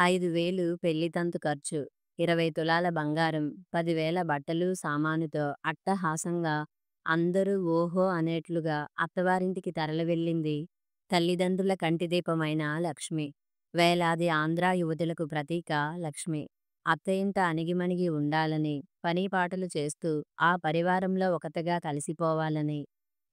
5,000 పెళ్లి తంతు ఖర్చు, 20 తులాల బంగారం, 10,000 బట్టలు సామానుతో అట్టహాసంగా అందరూ ఓహో అనేట్లుగా అత్తవారింటికి తరలి వెళ్ళింది తల్లిదండ్రుల కంటిదీపమైన లక్ష్మి. వేలాది ఆంధ్రా యువతులకు ప్రతీక లక్ష్మి. అత్తయింట అణిగిమణిగి ఉండాలని, పనీపాటలు చేస్తూ ఆ పరివారంలో ఒకతిగా కలిసిపోవాలని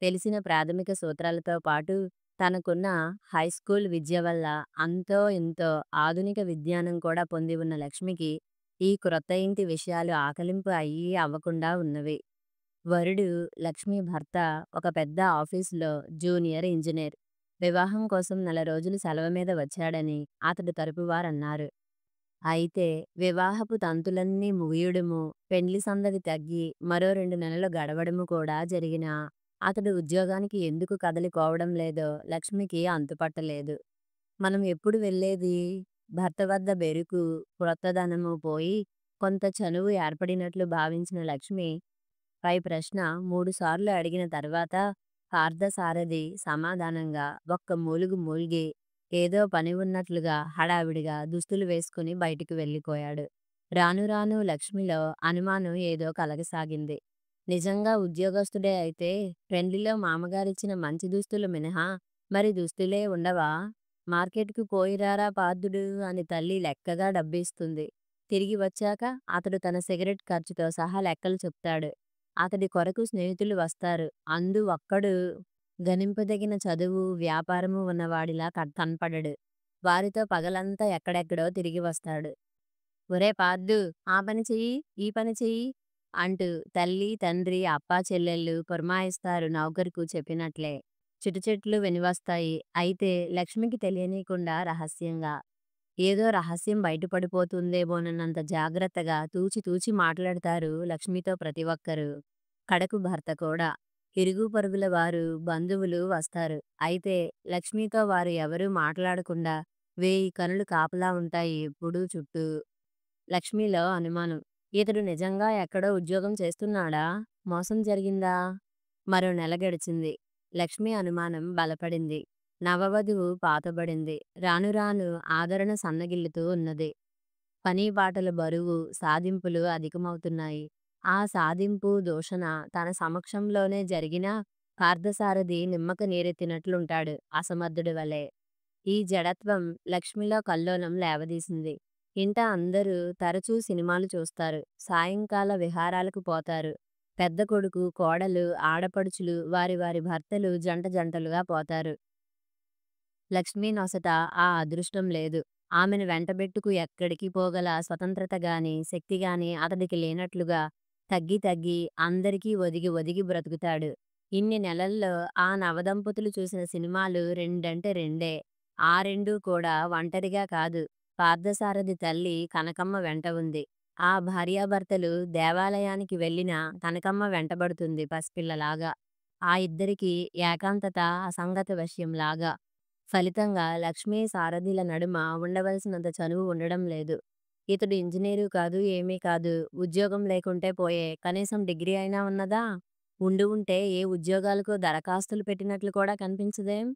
తెలిసిన ప్రాథమిక సూత్రాలతో పాటు తనకున్న హైస్కూల్ విద్య వల్ల అంతో ఇంతో ఆధునిక విజ్ఞానం కూడా పొంది ఉన్న లక్ష్మికి ఈ క్రొత్త ఇంటి విషయాలు ఆకలింపు అయ్యి అవ్వకుండా ఉన్నవి. వరుడు లక్ష్మి భర్త ఒక పెద్ద ఆఫీసులో జూనియర్ ఇంజనీర్. వివాహం కోసం నెల రోజులు సెలవు మీద వచ్చాడని అతడు తరపువారన్నారు. అయితే వివాహపు తంతులన్నీ ముగియడము, పెండ్లి సందడి తగ్గి మరో 2 నెలలు గడవడము కూడా జరిగినా అతడు ఉద్యోగానికి ఎందుకు కదలికోవడం లేదో లక్ష్మికి అంతుపట్టలేదు. మనం ఎప్పుడు వెళ్ళేది? భర్త వద్ద బెరుకు, క్రొత్తదనము పోయి కొంత చనువు ఏర్పడినట్లు భావించిన లక్ష్మి పై ప్రశ్న 3 సార్లు అడిగిన తర్వాత పార్థసారథి సమాధానంగా ఒక్క మూలుగు మూల్గి ఏదో పని ఉన్నట్లుగా హడావిడిగా దుస్తులు వేసుకుని బయటికి వెళ్ళిపోయాడు. రాను రాను లక్ష్మిలో అనుమానం ఏదో కలగసాగింది. నిజంగా ఉద్యోగస్తుడే అయితే పెండ్లిలో మామగారిచ్చిన మంచి దుస్తులు మినహా మరి దుస్తులే ఉండవా? మార్కెట్‌కు పోయిరారా పార్థుడు అని తల్లి లెక్కగా డబ్బిస్తుంది. తిరిగి వచ్చాక అతడు తన సిగరెట్ ఖర్చుతో సహా లెక్కలు చెప్తాడు. అతడి కొరకు స్నేహితులు వస్తారు. అందు ఒక్కడు గణింపదగిన చదువు, వ్యాపారము ఉన్నవాడిలా కనపడడు. వారితో పగలంతా ఎక్కడెక్కడో తిరిగి వస్తాడు. ఒరే పార్థు, ఆ పని చెయ్యి, ఈ పని చెయ్యి అంటూ తల్లి, తండ్రి, అప్పా చెల్లెళ్ళు పురమాయిస్తారు నౌకరుకు చెప్పినట్లే. చిటుచిట్లు వినివస్తాయి. అయితే లక్ష్మికి తెలియనీకుండా రహస్యంగా. ఏదో రహస్యం బయటపడిపోతుందేమోనన్నంత జాగ్రత్తగా తూచి తూచి మాట్లాడతారు లక్ష్మితో ప్రతి ఒక్కరూ. కడకు భర్త కూడా. ఇరుగు పొరుగుల వారు, బంధువులు వస్తారు. అయితే లక్ష్మితో వారు ఎవరూ మాట్లాడకుండా 1000 కనులు కాపలా ఉంటాయి ఎప్పుడూ చుట్టూ. లక్ష్మిలో అనుమానం. ఇతడు నిజంగా ఎక్కడో ఉద్యోగం చేస్తున్నాడా? మోసం జరిగిందా? మరో నెల గడిచింది. లక్ష్మి అనుమానం బలపడింది. నవవధువు పాతబడింది. రాను రాను ఆదరణ సన్నగిల్లుతూ ఉన్నది. పనీపాటల బరువు, సాధింపులు అధికమవుతున్నాయి. ఆ సాధింపు, దూషణ తన సమక్షంలోనే జరిగినా పార్థసారథి నిమ్మక నీరెత్తినట్లుంటాడు అసమర్థుడి వలె. ఈ జడత్వం లక్ష్మిలో కల్లోలం లేవదీసింది. ఇంట అందరూ తరచూ సినిమాలు చూస్తారు. సాయంకాల విహారాలకు పోతారు. పెద్ద కొడుకు, కోడలు, ఆడపడుచులు వారి వారి భర్తలు జంట జంటలుగా పోతారు. లక్ష్మి నొసట ఆ అదృష్టం లేదు. ఆమెను వెంటబెట్టుకు ఎక్కడికి పోగల స్వతంత్రత గాని, శక్తి గాని అతడికి లేనట్లుగా తగ్గి తగ్గి అందరికీ ఒదిగి ఒదిగి బ్రతుకుతాడు. ఇన్ని నెలల్లో ఆ నవదంపతులు చూసిన సినిమాలు రెండంటే రెండే. ఆ రెండూ కూడా ఒంటరిగా కాదు. పార్థసారథి తల్లి కనకమ్మ వెంట ఉంది. ఆ భార్యాభర్తలు దేవాలయానికి వెళ్ళినా కనకమ్మ వెంటబడుతుంది పసిపిల్లలాగా. ఆ ఇద్దరికీ ఏకాంతత అసంగత వశ్యంలాగా. ఫలితంగా లక్ష్మీ సారథిల నడుమ ఉండవలసినంత చనువు ఉండడం లేదు. ఇతడు ఇంజనీరు కాదు, ఏమీ కాదు. ఉద్యోగం లేకుంటే పోయే, కనీసం డిగ్రీ అయినా ఉన్నదా? ఉండి ఉంటే ఏ ఉద్యోగాలకో దరఖాస్తులు పెట్టినట్లు కూడా కనిపించదేం?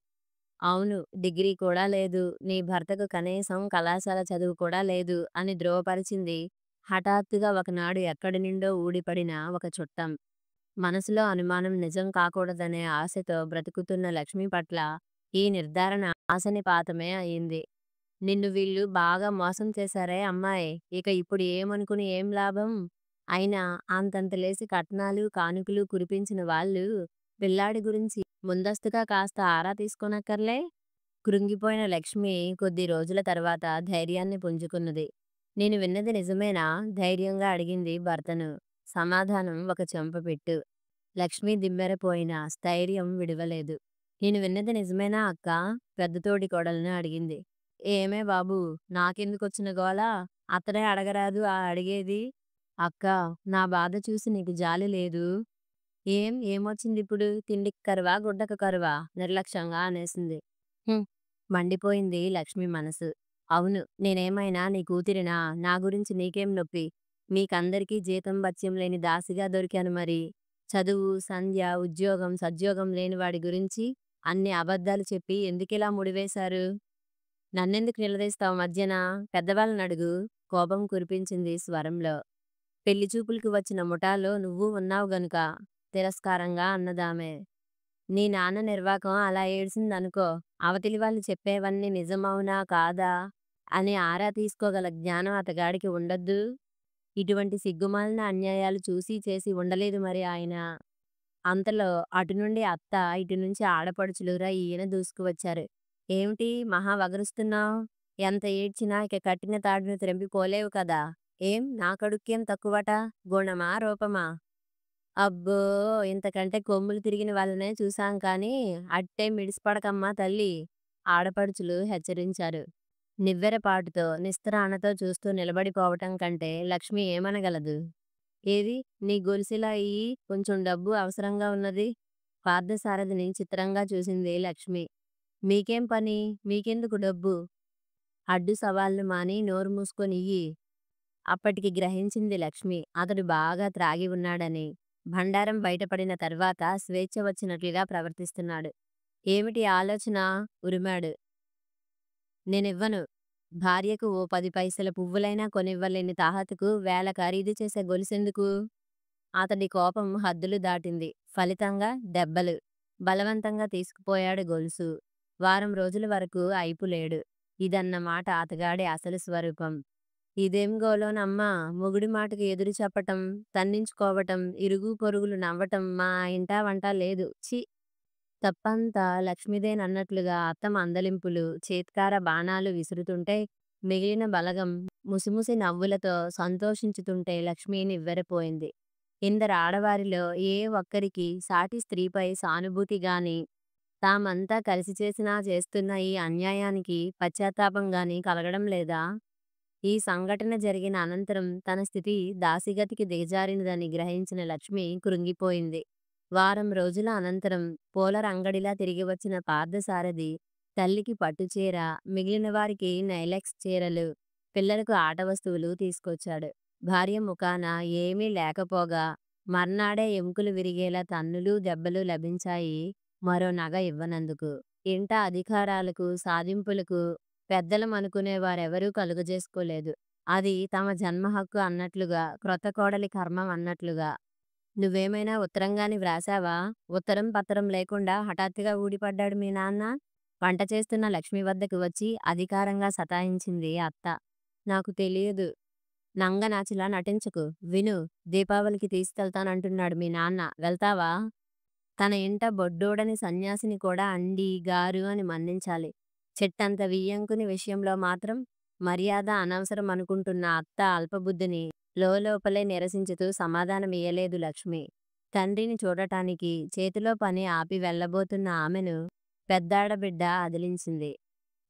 అవును, డిగ్రీ కూడా లేదు. నీ భర్తకు కనీసం కళాశాల చదువు కూడా లేదు అని ధ్రువపరిచింది హఠాత్తుగా ఒకనాడు ఎక్కడి నుండో ఊడిపడిన ఒక చుట్టం. మనసులో అనుమానం నిజం కాకూడదనే ఆశతో బ్రతుకుతున్న లక్ష్మి పట్ల ఈ నిర్ధారణ ఆశనిపాతమే అయింది. నిన్ను వీళ్ళు బాగా మోసం చేశారే అమ్మాయ్! ఇక ఇప్పుడు ఏమనుకుని ఏం లాభం? అయినా అంతంతలేసి కట్నాలు, కానుకలు కురిపించిన వాళ్ళు పిల్లాడి గురించి ముందస్తుగా కాస్త ఆరా తీసుకోనక్కర్లే? కృంగిపోయిన లక్ష్మి కొద్ది రోజుల తర్వాత ధైర్యాన్ని పుంజుకున్నది. నేను విన్నది నిజమేనా? ధైర్యంగా అడిగింది భర్తను. సమాధానం ఒక చెంపపెట్టు. లక్ష్మి దిమ్మెరపోయిన స్థైర్యం విడవలేదు. నేను విన్నది నిజమేనా అక్కా? పెద్ద తోడి కోడలను అడిగింది. ఏమే బాబూ, నాకెందుకొచ్చిన గోల? అతడే అడగరాదు ఆ అడిగేది? అక్కా, నా బాధ చూసి నీకు జాలి లేదూ? ఏమొచ్చిందిప్పుడు? తిండికి కరువా, గుడ్డకు కరువా? నిర్లక్ష్యంగా అనేసింది. హుం! మండిపోయింది లక్ష్మి మనసు. అవును, నేనేమైనా నీ కూతురినా? నా గురించి నీకేం నొప్పి? మీకందరికీ జీతం బత్యం లేని దాసిగా దొరికాను మరి. చదువు, సంధ్య, ఉద్యోగం, సద్యోగం లేనివాడి గురించి అన్ని అబద్ధాలు చెప్పి ఎందుకిలా ముడివేశారు? నన్నెందుకు నిలదీస్తావు మధ్యన? పెద్దవాళ్ళనడుగు కోపం కురిపించింది స్వరంలో. పెళ్లి చూపులకి వచ్చిన ముఠాలో నువ్వూ ఉన్నావు గనుక తిరస్కారంగా అన్నదామె. నీ నాన్న నిర్వాకం అలా ఏడ్చిందనుకో, అవతలి వాళ్ళు చెప్పేవన్నీ నిజమవునా కాదా అని ఆరా తీసుకోగల జ్ఞానం అతగాడికి ఉండొద్దూ? ఇటువంటి సిగ్గుమాలిన అన్యాయాలు చూసి చేసి ఉండలేదు మరి ఆయన. అంతలో అటునుండి అత్త, ఇటునుంచి ఆడపడుచులు రయ్యిన దూసుకువచ్చారు. ఏమిటి మహా వగరుస్తున్నావ్? ఎంత ఏడ్చినా ఇక కట్టిన తాడుని త్రెంపిపోలేవు కదా! ఏం నా కడుక్కేం తక్కువట? గుణమా? రూపమా? అబ్బో! ఇంతకంటే కొమ్ములు తిరిగిన వాళ్ళనే చూశాం కానీ, అట్టే మిడిసిపడకమ్మా తల్లీ! ఆడపడుచులు హెచ్చరించారు. నివ్వెరపాటుతో, నిస్త్రాణతో చూస్తూ నిలబడిపోవటం కంటే లక్ష్మి ఏమనగలదు? ఏది నీ గొలుసిలా ఇయ్యి, కొంచెం డబ్బు అవసరంగా ఉన్నది. పార్థసారథిని చిత్రంగా చూసింది లక్ష్మి. మీకేం పని? మీకెందుకు డబ్బు? అడ్డు సవాళ్లు మాని నోరు మూసుకొనియ్యి. అప్పటికి గ్రహించింది లక్ష్మి అతడు బాగా త్రాగి ఉన్నాడని. భండారం బయటపడిన తర్వాత స్వేచ్ఛ వచ్చినట్లుగా ప్రవర్తిస్తున్నాడు. ఏమిటి ఆలోచన? ఉరిమాడు. నేనివ్వను. భార్యకు ఓ 10 పైసల పువ్వులైనా కొనివ్వలేని తాహతుకు వేల ఖరీదు చేసే గొలుసెందుకు? అతడి కోపం హద్దులు దాటింది. ఫలితంగా దెబ్బలు. బలవంతంగా తీసుకుపోయాడు గొలుసు. వారం రోజుల వరకు అయిపులేడు. ఇదన్నమాట అతగాడి అసలు స్వరూపం. ఇదేం గోలోనమ్మా! మొగుడి మాటకు ఎదురు చెప్పటం, తన్నించుకోవటం, ఇరుగు పొరుగులు నవ్వటం మా ఇంటా వంటా లేదు. ఛీ! తప్పంతా లక్ష్మిదేనన్నట్లుగా అత్త మందలింపులు, చేత్కార బాణాలు విసురుతుంటే, మిగిలిన బలగం ముసిముసి నవ్వులతో సంతోషించుతుంటే లక్ష్మి నివ్వెరపోయింది. ఇందరాడవారిలో ఏ ఒక్కరికి సాటి స్త్రీపై సానుభూతి గాని, తామంతా కలిసి చేసినా చేస్తున్న ఈ అన్యాయానికి పశ్చాత్తాపం గాని కలగడం లేదా? ఈ సంఘటన జరిగిన అనంతరం తన స్థితి దాసీగతికి దిగజారినదని గ్రహించిన లక్ష్మి కృంగిపోయింది. వారం రోజుల అనంతరం పూలరంగడిలా తిరిగి వచ్చిన పార్థసారథి తల్లికి పట్టుచీర, మిగిలిన వారికి నైలెక్స్ చీరలు, పిల్లలకు ఆట వస్తువులు తీసుకొచ్చాడు. భార్య ముఖాన ఏమీ లేకపోగా మర్నాడే ఎముకలు విరిగేలా తన్నులు దెబ్బలు లభించాయి మరో నగ ఇవ్వనందుకు. ఇంట అధికారాలకు, సాధింపులకు పెద్దలమనుకునేవారెవరూ కలుగజేసుకోలేదు. అది తమ జన్మ హక్కు అన్నట్లుగా, క్రొత్త కోడలి కర్మం అన్నట్లుగా. నువ్వేమైనా ఉత్తరంగాని వ్రాసావా? ఉత్తరం పత్రం లేకుండా హఠాత్తుగా ఊడిపడ్డాడు మీ నాన్న. వంట చేస్తున్న లక్ష్మి వద్దకు వచ్చి అధికారంగా సతాయించింది అత్త. నాకు తెలియదు. నంగనాచిలా నటించకు. విను, దీపావళికి తీసుకెళ్తానంటున్నాడు మీ నాన్న. వెళ్తావా? తన ఇంట బొడ్డోడని సన్యాసిని కూడా అండి, గారు అని మన్నించాలి. చెట్టంత వియ్యంకుని విషయంలో మాత్రం మర్యాద అనవసరం అనుకుంటున్న అత్త అల్పబుద్ధిని లోలోపలే నిరసించుతూ సమాధానమియ్యలేదు లక్ష్మి. తండ్రిని చూడటానికి చేతిలో పని ఆపి వెళ్ళబోతున్న ఆమెను పెద్దాడబిడ్డ అదిలించింది.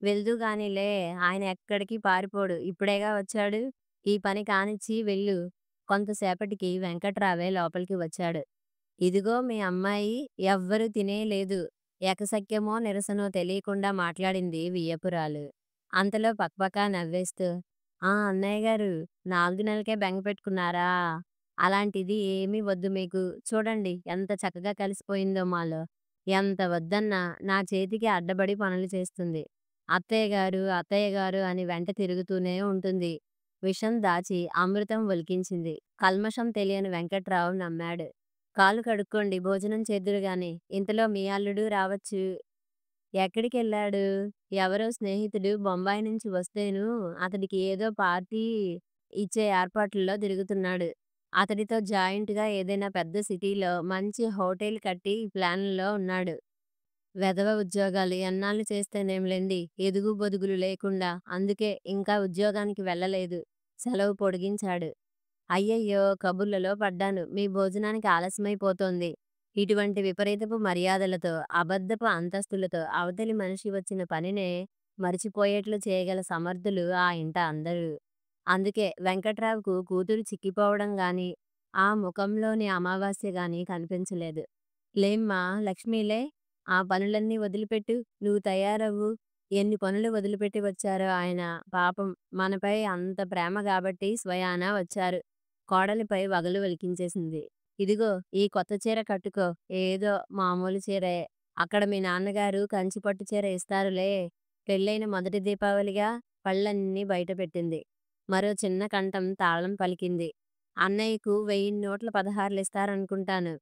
వెళ్దుగానిలే, ఆయన ఎక్కడికి పారిపోడు. ఇప్పుడేగా వచ్చాడు. ఈ పని కానిచ్చి వెళ్ళు. కొంతసేపటికి వెంకట్రావే లోపలికి వచ్చాడు. ఇదిగో మీ అమ్మాయి ఎవ్వరూ తినేలేదు. ఎకసక్యమో నిరసనో తెలియకుండా మాట్లాడింది వియ్యపురాలు. అంతలో పక్పకా నవ్వేస్తూ, ఆ అన్నయ్యగారు, 4 నెలలకే బెంగ పెట్టుకున్నారా? అలాంటిది ఏమీ వద్దు మీకు. చూడండి ఎంత చక్కగా కలిసిపోయిందో మాలో. ఎంత వద్దన్నా నా చేతికి అడ్డబడి పనులు చేస్తుంది. అత్తయ్యగారు, అత్తయ్యగారు అని వెంట తిరుగుతూనే ఉంటుంది. విషం దాచి అమృతం ఒలికించింది. కల్మషం తెలియని వెంకట్రావు నమ్మాడు. కాళ్ళు కడుక్కోండి, భోజనం చేద్దురుగాని. ఇంతలో మీ అల్లుడు రావచ్చు. ఎక్కడికెళ్ళాడు? ఎవరో స్నేహితుడు బొంబాయి నుంచి వస్తేను అతడికి ఏదో పార్టీ ఇచ్చే ఏర్పాట్లలో తిరుగుతున్నాడు. అతడితో జాయింట్‌గా ఏదైనా పెద్ద సిటీలో మంచి హోటల్ కట్టి ప్లాన్‌లో ఉన్నాడు. వెధవ ఉద్యోగాలు ఎన్నాళ్ళు చేస్తేనేంలెండి, ఎదుగు బొదుగులు లేకుండా. అందుకే ఇంకా ఉద్యోగానికి వెళ్ళలేదు. సెలవు పొడిగించాడు. అయ్యయ్యో! కబుర్లలో పడ్డాను. మీ భోజనానికి ఆలస్యమైపోతోంది. ఇటువంటి విపరీతపు మర్యాదలతో, అబద్ధపు అంతస్తులతో అవతలి మనిషి వచ్చిన పనినే మరిచిపోయేట్లు చేయగల సమర్థులు ఆ ఇంట అందరూ. అందుకే వెంకట్రావుకు కూతురు చిక్కిపోవడం గాని, ఆ ముఖంలోని అమావాస్య గాని కనిపించలేదు. లేమ్మా లక్ష్మీలే, ఆ పనులన్నీ వదిలిపెట్టు. నువ్వు తయారవ్వు. ఎన్ని పనులు వదిలిపెట్టి వచ్చారో ఆయన. పాపం మనపై అంత ప్రేమ గాబట్టి స్వయానా వచ్చారు. కోడలిపై వగలు ఒలికించేసింది. ఇదిగో ఈ కొత్త చీర కట్టుకో. ఏదో మామూలు చీరే. అక్కడ మీ నాన్నగారు కంచి పట్టు చీర ఇస్తారులే. పెళ్ళైన మొదటి దీపావళిగా పళ్ళన్నీ బయటపెట్టింది. మరో చిన్న కంఠం తాళం పలికింది. అన్నయ్యకు 1000 నోట్ల 16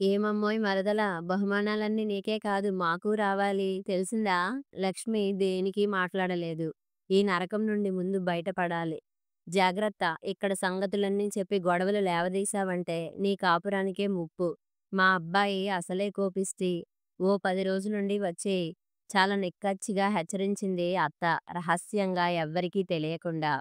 ఏమమ్మోయ్ మరదలా, బహుమానాలన్నీ నీకే కాదు మాకూ రావాలి తెలిసిందా? లక్ష్మి దేనికి మాట్లాడలేదు. ఈ నరకం నుండి ముందు బయటపడాలి. జాగ్రత్త, ఇక్కడ సంగతులన్నీ చెప్పి గొడవలు లేవదీశావంటే నీ కాపురానికే ముప్పు. మా అబ్బాయి అసలే కోపిష్టి. ఓ 10 రోజులుండి వచ్చేయ్. చాలా నిక్కచ్చిగా హెచ్చరించింది అత్త, రహస్యంగా ఎవ్వరికీ తెలియకుండా.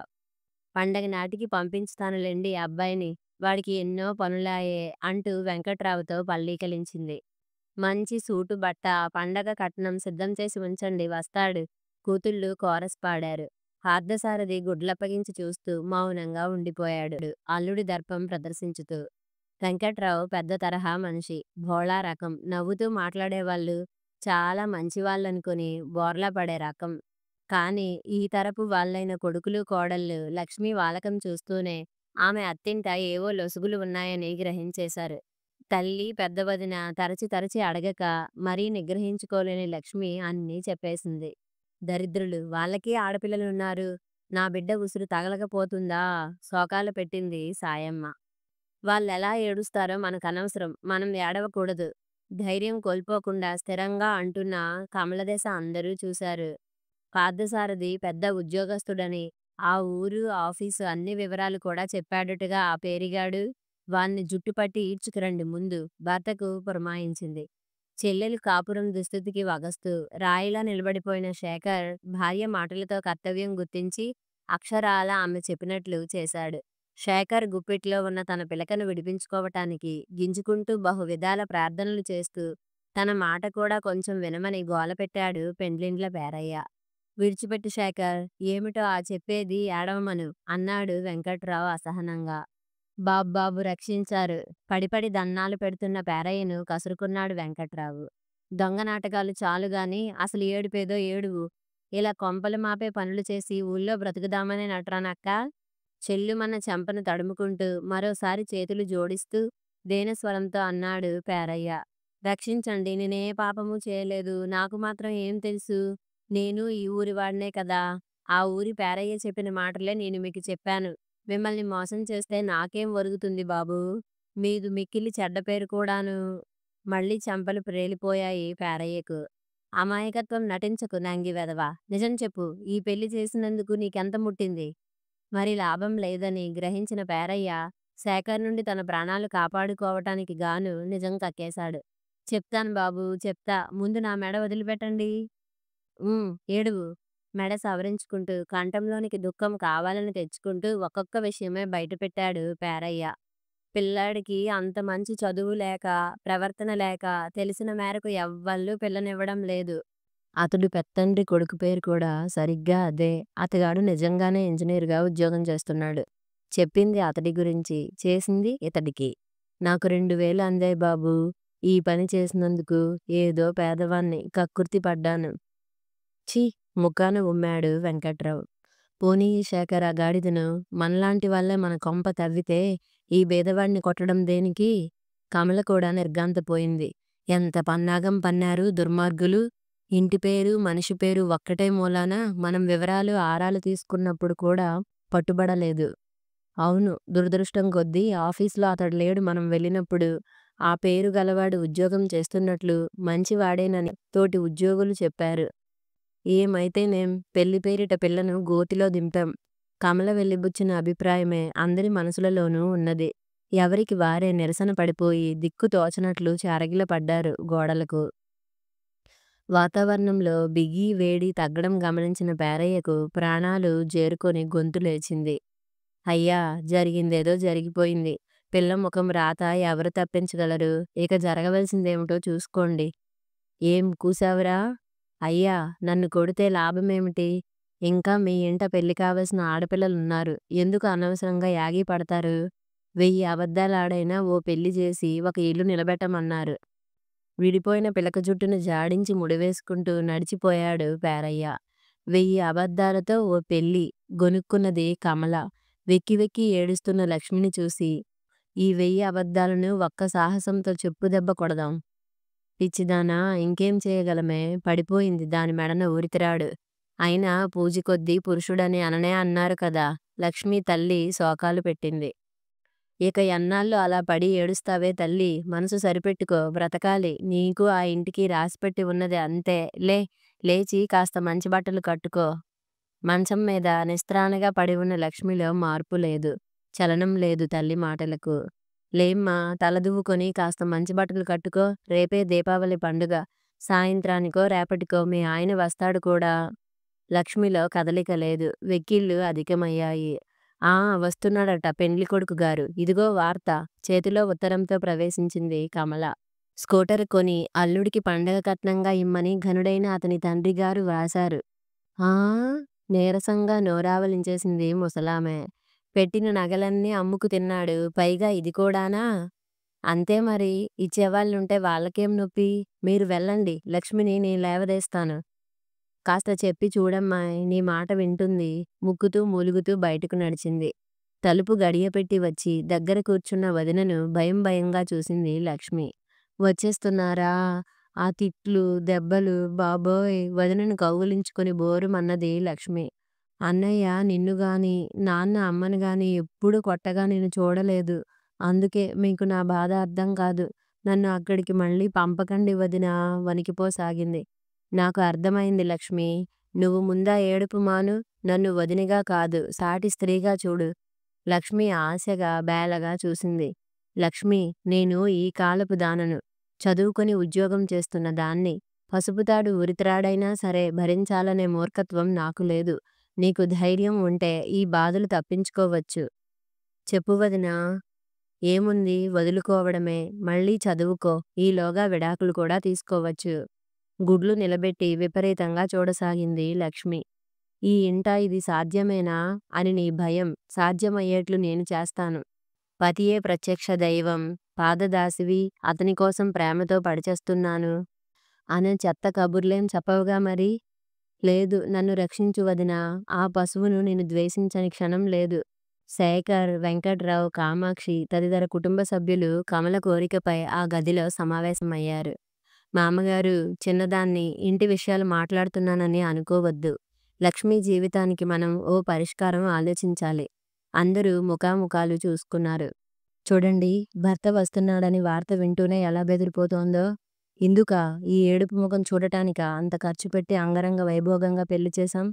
పండగ నాటికి పంపించుతానులెండి అబ్బాయిని. వాడికి ఎన్నో పనులాయే అంటూ వెంకట్రావుతో పళ్ళీకలించింది. మంచి సూటు బట్ట, పండగ కట్నం సిద్ధం చేసి ఉంచండి వస్తాడు. కూతుళ్ళు కోరస్ పాడారు. పార్థసారథి గుడ్లప్పగించి చూస్తూ మౌనంగా ఉండిపోయాడు, అల్లుడి దర్పం ప్రదర్శించుతూ. వెంకట్రావు పెద్ద తరహా మనిషి, భోళా రకం. నవ్వుతూ మాట్లాడేవాళ్ళు చాలా మంచివాళ్ళనుకుని బోర్లా పడే రకం. కానీ ఈ తరపు వాళ్ళైన కొడుకులు కోడళ్ళు లక్ష్మి వాలకం చూస్తూనే ఆమె అత్తింట ఏవో లొసుగులు ఉన్నాయని గ్రహించేశారు. తల్లి పెద్ద వదిన తరచి తరచి అడగక మరీ నిగ్రహించుకోలేని లక్ష్మి అన్నీ చెప్పేసింది. దరిద్రులు, వాళ్ళకి ఆడపిల్లలున్నారు. నా బిడ్డ ఉసురు తగలకపోతుందా? శోకాలు పెట్టింది సాయమ్మ. వాళ్ళెలా ఏడుస్తారో మనకనవసరం. మనం ఏడవకూడదు. ధైర్యం కోల్పోకుండా స్థిరంగా అంటున్న కమలదశ అందరూ చూశారు. పార్థసారథి పెద్ద ఉద్యోగస్తుడని, ఆ ఊరు, ఆఫీసు అన్ని వివరాలు కూడా చెప్పాడుటగా ఆ పేరిగాడు. వాణ్ణి జుట్టుపట్టి ఈడ్చుకురండి ముందు, భర్తకు పురమాయించింది. చెల్లెలు కాపురం దుస్థితికి వగస్తూ రాయిలా నిలబడిపోయిన శేఖర్ భార్య మాటలతో కర్తవ్యం గుర్తించి అక్షరాల ఆమె చెప్పినట్లు చేశాడు. శేఖర్ గుప్పిట్లో ఉన్న తన పిలకను విడిపించుకోవటానికి గింజుకుంటూ బహువిధాల ప్రార్థనలు చేస్తూ తన మాట కూడా కొంచెం వినమని గోలపెట్టాడు పెండ్లిండ్ల పేరయ్య. విడిచిపెట్టు శేఖర్, ఏమిటో ఆ చెప్పేది, ఏడవమను అన్నాడు వెంకట్రావు అసహనంగా. బాబ్బాబు రక్షించారు. పడిపడి దన్నాలు పెడుతున్న పేరయ్యను కసురుకున్నాడు వెంకట్రావు. దొంగ నాటకాలు చాలుగాని అసలు ఏడుపేదో ఏడువు. ఇలా కొంపలు మాపే పనులు చేసి ఊళ్ళో బ్రతుకుదామనే నట్రానక్క? చెల్లుమన్న చెంపను తడుముకుంటూ మరోసారి చేతులు జోడిస్తూ దీనస్వరంతో అన్నాడు పేరయ్య. రక్షించండి, నేనే పాపము చేయలేదు. నాకు మాత్రం ఏం తెలుసు? నేను ఈ ఊరివాడినే కదా. ఆ ఊరి పేరయ్య చెప్పిన మాటలే నేను మీకు చెప్పాను. మిమ్మల్ని మోసం చేస్తే నాకేం ఒరుగుతుంది బాబూ? మీదు మిక్కిలి చెడ్డ పేరు కూడాను. మళ్ళీ చెంపలు ప్రేలిపోయాయి పేరయ్యకు. అమాయకత్వం నటించకు నంగి వెధవ. నిజం చెప్పు, ఈ పెళ్లి చేసినందుకు నీకెంత ముట్టింది? మరి లాభం లేదని గ్రహించిన పేరయ్య శేఖర్ నుండి తన ప్రాణాలు కాపాడుకోవటానికి గాను నిజం కక్కేశాడు. చెప్తాను బాబూ, చెప్తా. ముందు నా మెడ వదిలిపెట్టండి. ఏడువు. మెడ సవరించుకుంటూ కంఠంలోనికి దుఃఖం కావాలని తెచ్చుకుంటూ ఒక్కొక్క విషయమే బయటపెట్టాడు పేరయ్య. పిల్లాడికి అంత మంచి చదువు లేక, ప్రవర్తన లేక తెలిసిన మేరకు ఎవ్వళ్ళు పిల్లనివ్వడం లేదు. అతడు పెత్తండ్రి కొడుకు పేరు కూడా సరిగ్గా అదే. అతగాడు నిజంగానే ఇంజనీరుగా ఉద్యోగం చేస్తున్నాడు. చెప్పింది అతడి గురించి, చేసింది ఇతడికి. నాకు 2000 అందాయి బాబూ. ఈ పని చేసినందుకు ఏదో పేదవాణ్ణి కక్కుర్తి పడ్డాను. ఛీ, ముఖాన ఉమ్మాడు వెంకట్రావు. పోనీ ఈ శేఖర్ ఆ గాడిదను, మనలాంటి వాళ్ళే మన కొంప తవ్వితే ఈ బీదవాడిని కొట్టడం దేనికి? కమల కూడా నిర్ఘాంతపోయింది. ఎంత పన్నాగం పన్నారు దుర్మార్గులు! ఇంటి పేరు, మనిషి పేరు ఒక్కటే మూలాన మనం వివరాలు ఆరాలు తీసుకున్నప్పుడు కూడా పట్టుబడలేదు. అవును, దురదృష్టం కొద్దీ ఆఫీసులో అతడు లేడు. మనం వెళ్ళినప్పుడు ఆ పేరు గలవాడు ఉద్యోగం చేస్తున్నట్లు మంచివాడేనని తోటి ఉద్యోగులు చెప్పారు. ఏమైతేనేం, పెళ్లి పేరిట పిల్లను గోతిలో దింపాం. కమల వెలిబుచ్చిన అభిప్రాయమే అందరి మనసులలోనూ ఉన్నది. ఎవరికి వారే నిరసన పడిపోయి దిక్కు తోచనట్లు చారగిలపడ్డారు గోడలకు. వాతావరణంలో బిగి వేడి తగ్గడం గమనించిన పేరయ్యకు ప్రాణాలు జేరుకొని గొంతు లేచింది. అయ్యా, జరిగిందేదో జరిగిపోయింది. పిల్ల ముఖం రాత ఎవరు తప్పించగలరు? ఇక జరగవలసిందేమిటో చూసుకోండి. ఏం కూసావురా? అయ్యా, నన్ను కొడితే లాభమేమిటి? ఇంకా మీ ఇంట పెళ్లి కావలసిన ఆడపిల్లలున్నారు. ఎందుకు అనవసరంగా యాగి పడతారు? 1000 అబద్ధాలాడైనా ఓ పెళ్లి చేసి ఒక ఇల్లు నిలబెట్టమన్నారు. విడిపోయిన పిలక జుట్టును జాడించి ముడివేసుకుంటూ నడిచిపోయాడు పేరయ్య. 1000 అబద్ధాలతో ఓ పెళ్లి. గొనుక్కున్నది కమల. వెక్కి వెక్కి ఏడుస్తున్న లక్ష్మిని చూసి, ఈ 1000 అబద్ధాలను ఒక్క సాహసంతో చెప్పుదెబ్బ కొడదాం. పిచ్చిదానా, ఇంకేం చేయగలమే? పడిపోయింది దాని మెడన ఊరితిరాడు. అయినా పూజ కొద్దీ పురుషుడని అననే అన్నారు కదా! లక్ష్మి తల్లి శోకాలు పెట్టింది. ఇక ఎన్నాళ్ళు అలా పడి ఏడుస్తావే తల్లీ! మనసు సరిపెట్టుకో బ్రతకాలి. నీకు ఆ ఇంటికి రాసిపెట్టి ఉన్నది అంతే. లేచి కాస్త మంచి బట్టలు కట్టుకో. మంచం మీద నిస్త్రాణగా పడి ఉన్న లక్ష్మిలో మార్పు లేదు. చలనం లేదు తల్లి మాటలకు. లేమ్మా తల దువ్వుకొని కాస్త మంచి బట్టలు కట్టుకో. రేపే దీపావళి పండుగ. సాయంత్రానికో రేపటికో మీ ఆయన వస్తాడు కూడా. లక్ష్మిలో కదలిక లేదు. వెక్కిళ్ళు అధికమయ్యాయి. ఆ వస్తున్నాడట పెండ్లి కొడుకు గారు. ఇదిగో వార్త. చేతిలో ఉత్తరంతో ప్రవేశించింది కమల. స్కూటర్ కొని అల్లుడికి పండగ కట్నంగా ఇమ్మని ఘనుడైన అతని తండ్రిగారు వ్రాశారు. ఆ నీరసంగా నోరావలించేసింది ముసలామె. పెట్టిన నగలన్నీ అమ్ముకు తిన్నాడు. పైగా ఇది కూడానా? అంతే మరి. ఇచ్చేవాళ్ళుంటే వాళ్ళకేం నొప్పి? మీరు వెళ్ళండి. లక్ష్మిని నేను లేవదీస్తాను. కాస్త చెప్పి చూడమ్మాయ్, నీ మాట వింటుంది. ముక్కుతూ మూలుగుతూ బయటకు నడిచింది. తలుపు గడియపెట్టి వచ్చి దగ్గర కూర్చున్న వదినను భయం భయంగా చూసింది లక్ష్మి. వచ్చేస్తున్నారా? ఆ తిట్లు, దెబ్బలు బాబోయ్! వదినను కౌగిలించుకుని బోరుమన్నది లక్ష్మి. అన్నయ్య నిన్నుగాని, నాన్న అమ్మను గాని ఎప్పుడూ కొట్టగా నేను చూడలేదు. అందుకే మీకు నా బాధ అర్థం కాదు. నన్ను అక్కడికి మళ్ళీ పంపకండి వదినా వణికిపోసాగింది. నాకు అర్థమైంది లక్ష్మి. నువ్వు ముందా ఏడుపు మాను. నన్ను వదినగా కాదు సాటి స్త్రీగా చూడు. లక్ష్మి ఆశగా బేలగా చూసింది. లక్ష్మి, నేను ఈ కాలపు దానను. చదువుకొని ఉద్యోగం చేస్తున్న దాన్ని. పసుపుతాడు ఉరిత్రాడైనా సరే భరించాలనే మూర్ఖత్వం నాకు లేదు. నీకు ధైర్యం ఉంటే ఈ బాధలు తప్పించుకోవచ్చు. చెప్పు వదినా. ఏముంది వదులుకోవడమే. మళ్ళీ చదువుకో. ఈలోగా విడాకులు కూడా తీసుకోవచ్చు. గుడ్లు నిలబెట్టి విపరీతంగా చూడసాగింది లక్ష్మి. ఈ ఇంట ఇది సాధ్యమేనా అని నీ భయం. సాధ్యమయ్యేట్లు నేను చేస్తాను. పతియే ప్రత్యక్ష దైవం. పాదదాసివి. అతని కోసం ప్రేమతో పడిచేస్తున్నాను అనే చెత్త కబుర్లేం చెప్పవుగా మరి. లేదు, నన్ను రక్షించు వదినా. ఆ పశువును నేను ద్వేషించని క్షణం లేదు. శేఖర్, వెంకట్రావు, కామాక్షి తదితర కుటుంబ సభ్యులు కమల కోరికపై ఆ గదిలో సమావేశమయ్యారు. మామగారు, చిన్నదాన్ని ఇంటి విషయాలు మాట్లాడుతున్నానని అనుకోవద్దు. లక్ష్మి జీవితానికి మనం ఓ పరిష్కారం ఆలోచించాలి. అందరూ ముఖాముఖాలు చూసుకున్నారు. చూడండి, భర్త వస్తున్నాడని వార్త వింటూనే ఎలా బెదిరిపోతోందో. ఇందుకా ఈ ఏడుపు ముఖం చూడటానికా అంత ఖర్చు పెట్టి అంగరంగ వైభోగంగా పెళ్లి చేశాం?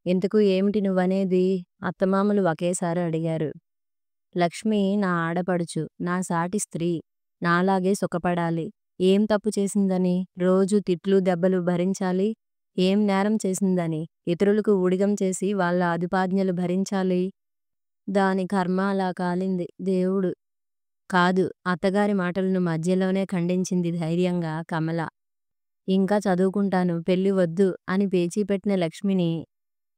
ఇంతకు ఏమిటి నువ్వనేది? అత్తమామలు ఒకేసారి అడిగారు. లక్ష్మి నా ఆడపడుచు. నా సాటి స్త్రీ. నాలాగే సుఖపడాలి. ఏం తప్పు చేసిందని రోజూ తిట్లు దెబ్బలు భరించాలి? ఏం నేరం చేసిందని ఇతరులకు ఊడిగం చేసి వాళ్ళ అదుపాజ్ఞలు భరించాలి? దాని కర్మ అలా కాలింది. దేవుడు. కాదు, అత్తగారి మాటలను మధ్యలోనే ఖండించింది ధైర్యంగా కమల. ఇంకా చదువుకుంటాను, పెళ్లి వద్దు అని పేచీపెట్టిన లక్ష్మిని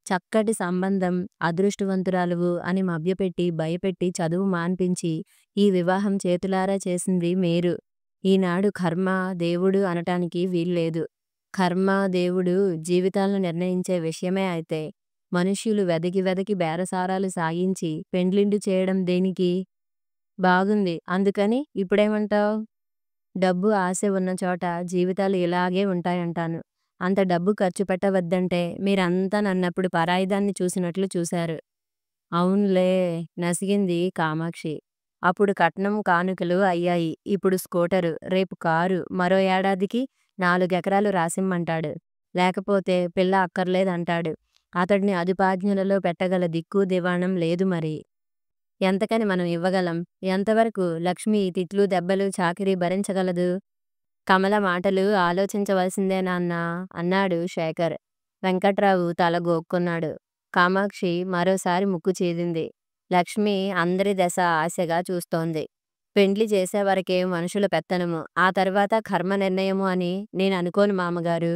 చక్కటి సంబంధం, అదృష్టవంతురాలువు అని మభ్యపెట్టి భయపెట్టి చదువు మాన్పించి ఈ వివాహం చేతులారా చేసింది మీరు. ఈనాడు కర్మ, దేవుడు అనటానికి వీల్లేదు. కర్మ, దేవుడు జీవితాలను నిర్ణయించే విషయమే అయితే మనుష్యులు వెదకి వెదకి బేరసారాలు సాగించి పెండ్లిండు చేయడం దేనికి? బాగుంది. అందుకని ఇప్పుడేమంటావ్? డబ్బు ఆశ ఉన్న చోట జీవితాలు ఇలాగే ఉంటాయంటాను. అంత డబ్బు ఖర్చు పెట్టవద్దంటే మీరంతా నన్నప్పుడు పరాయిదాన్ని చూసినట్లు చూశారు. అవునులే, నసిగింది కామాక్షి. అప్పుడు కట్నం కానుకలు అయ్యాయి. ఇప్పుడు స్కూటరు, రేపు కారు, మరో ఏడాదికి 4 ఎకరాలు రాసిమ్మంటాడు. లేకపోతే పిల్ల అక్కర్లేదంటాడు. అతడిని అదుపాజ్ఞలలో పెట్టగల దిక్కు దివాణం లేదు మరి. ఎంతకని మనం ఇవ్వగలం? ఎంతవరకు లక్ష్మి ఈ తిట్లు దెబ్బలు చాకిరీ భరించగలదు? కమల మాటలు ఆలోచించవలసిందే నాన్నా అన్నాడు శేఖర్. వెంకట్రావు తల గోక్కున్నాడు. కామాక్షి మరోసారి ముక్కు చీదింది. లక్ష్మి అందరి దశ ఆశగా చూస్తోంది. పెండ్లి చేసేవరకే మనుషుల పెత్తనము, ఆ తర్వాత కర్మ నిర్ణయము అని నేననుకోను మామగారు.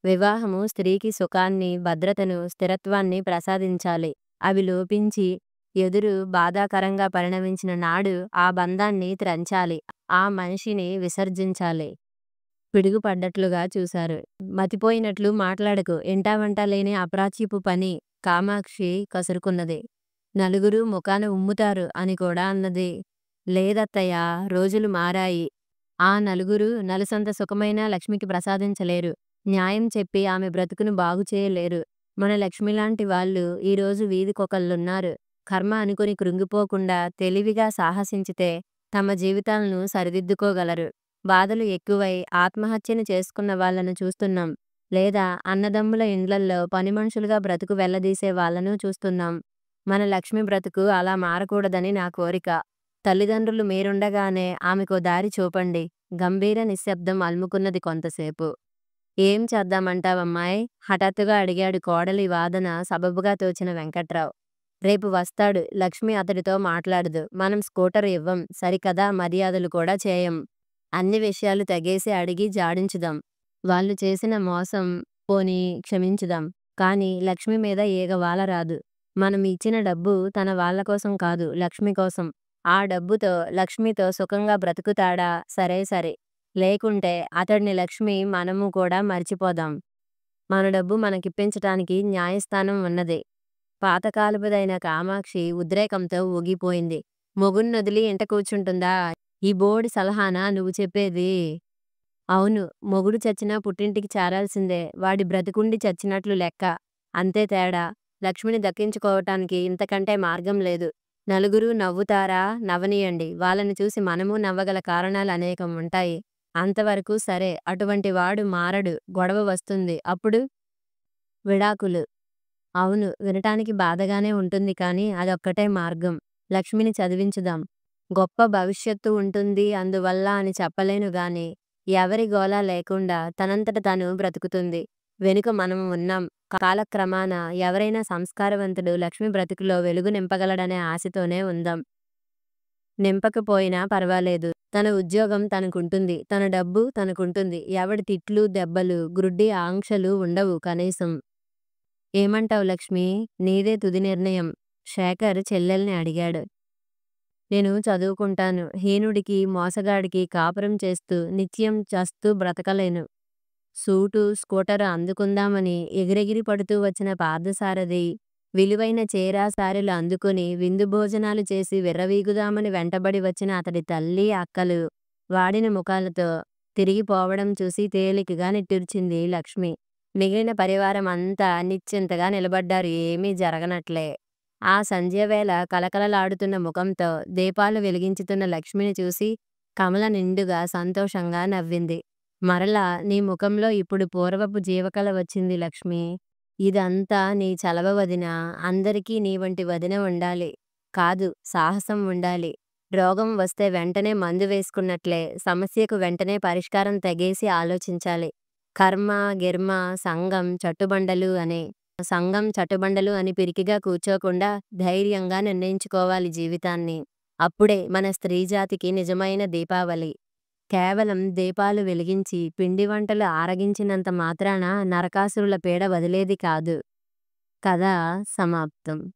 వివాహము స్త్రీకి సుఖాన్ని, భద్రతను, స్థిరత్వాన్ని ప్రసాదించాలి. అవి లోపించి ఎదురు బాధాకరంగా పరిణమించిన నాడు ఆ బంధాన్ని త్రెంచాలి. ఆ మనిషిని విసర్జించాలి. పిడుగుపడ్డట్లుగా చూశారు. మతిపోయినట్లు మాట్లాడకు. ఇంటావంటా లేని అప్రాచ్యపు పని. కామాక్షి కసురుకున్నది. నలుగురు ముఖాన ఉమ్ముతారు అని కూడా అన్నది. లేదత్తయ్యా, రోజులు మారాయి. ఆ నలుగురు నలుసంత సుఖమైనా లక్ష్మికి ప్రసాదించలేరు. న్యాయం చెప్పి ఆమె బ్రతుకును బాగు చేయలేరు. మన లక్ష్మిలాంటి వాళ్ళు ఈరోజు వీధికొకళ్ళున్నారు. కర్మ అనుకుని కృంగిపోకుండా తెలివిగా సాహసించితే తమ జీవితాలను సరిదిద్దుకోగలరు. బాధలు ఎక్కువై ఆత్మహత్యను చేసుకున్న వాళ్ళను చూస్తున్నాం. లేదా అన్నదమ్ముల ఇండ్లల్లో పనిమనుషులుగా బ్రతుకు వెళ్లదీసే వాళ్ళను చూస్తున్నాం. మన లక్ష్మి బ్రతుకు అలా మారకూడదని నా కోరిక. తల్లిదండ్రులు మీరుండగానే ఆమెకో దారి చూపండి. గంభీర నిశ్శబ్దం అలుముకున్నది కొంతసేపు. ఏం చేద్దామంటావమ్మాయ్? హఠాత్తుగా అడిగాడు కోడలి వాదన సబబుగా తోచిన వెంకట్రావు. రేపు వస్తాడు. లక్ష్మి అతడితో మాట్లాడదు. మనం స్కూటర్ ఇవ్వం. సరికదా మర్యాదలు కూడా చేయం. అన్ని విషయాలు తెగేసి అడిగి జాడించుదాం. వాళ్ళు చేసిన మోసం పోనీ క్షమించుదాం. కానీ లక్ష్మి మీద ఈగ వాలరాదు. మనం ఇచ్చిన డబ్బు తన వాళ్ళ కోసం కాదు, లక్ష్మి కోసం. ఆ డబ్బుతో లక్ష్మితో సుఖంగా బ్రతుకుతాడా? సరే సరే. లేకుంటే అతడిని లక్ష్మి మనము కూడా మర్చిపోదాం. మన డబ్బు మనకిప్పించటానికి న్యాయస్థానం ఉన్నది. పాతకాలపుదైన కామాక్షి ఉద్రేకంతో ఊగిపోయింది. మొగుణ్ణొదిలి ఇంట కూర్చుంటుందా? ఈ బోడి సలహానా నువ్వు చెప్పేది? అవును. మొగుడు చచ్చినా పుట్టింటికి చేరాల్సిందే. వాడి బ్రతికుండి చచ్చినట్లు లెక్క. అంతే తేడా. లక్ష్మిని దక్కించుకోవటానికి ఇంతకంటే మార్గం లేదు. నలుగురు నవ్వుతారా? నవ్వనీయండి. వాళ్ళని చూసి మనము నవ్వగల కారణాలు అనేకం ఉంటాయి. అంతవరకు సరే. అటువంటి వాడు మారడు. గొడవ వస్తుంది. అప్పుడు విడాకులు. అవును. వినటానికి బాధగానే ఉంటుంది కానీ అదొక్కటే మార్గం. లక్ష్మిని చదివించుదాం. గొప్ప భవిష్యత్తు ఉంటుంది అందువల్ల అని చెప్పలేను గాని, ఎవరి గోల లేకుండా తనంతట తను బ్రతుకుతుంది. వెనుక మనం ఉన్నాం. కాలక్రమాన ఎవరైనా సంస్కారవంతుడు లక్ష్మి బ్రతుకులో వెలుగు నింపగలడనే ఆశతోనే ఉందాం. నింపకపోయినా పర్వాలేదు. తన ఉద్యోగం తనకుంటుంది. తన డబ్బు తనకుంటుంది. ఎవడి తిట్లు, దెబ్బలు, గ్రుడ్డి ఆంక్షలు ఉండవు కనీసం. ఏమంటావు లక్ష్మి? నీదే తుది నిర్ణయం. శేఖర్ చెల్లెల్ని అడిగాడు. నేను చదువుకుంటాను. హీనుడికి, మోసగాడికి కాపురం చేస్తూ నిత్యం చస్తూ బ్రతకలేను. సూటు, స్కూటరు అందుకుందామని ఎగిరెగిరి పడుతూ వచ్చిన పార్థసారథి విలువైన చీరా సారెలు అందుకుని విందు భోజనాలు చేసి విర్రవీగుదామని వెంటబడి వచ్చిన అతడి తల్లి, అక్కలు వాడిన ముఖాలతో తిరిగి పోవడం చూసి తేలికగా నిట్టూర్చింది లక్ష్మి. మిగిలిన పరివారం అంతా నిశ్చింతగా నిలబడ్డారు ఏమీ జరగనట్లే. ఆ సంధ్యవేళ కలకలలాడుతున్న ముఖంతో దీపాలు వెలిగించుతున్న లక్ష్మిని చూసి కమల నిండుగా సంతోషంగా నవ్వింది. మరలా నీ ముఖంలో ఇప్పుడు పూర్వపు జీవకళ వచ్చింది లక్ష్మి. ఇదంతా నీ చలవ వదినా. అందరికీ నీ వంటి వదిన ఉండాలి. కాదు, సాహసం ఉండాలి. రోగం వస్తే వెంటనే మందు వేసుకున్నట్లే సమస్యకు వెంటనే పరిష్కారం తెగేసి ఆలోచించాలి. కర్మ, గిర్మ, సంఘం చట్టుబండలు అని పిరికిగా కూర్చోకుండా ధైర్యంగా నిర్ణయించుకోవాలి జీవితాన్ని. అప్పుడే మన స్త్రీజాతికి నిజమైన దీపావళి. కేవలం దీపాలు వెలిగించి పిండి వంటలు ఆరగించినంత మాత్రాన నరకాసురుల పీడ వదిలేది కాదు. కథ సమాప్తం.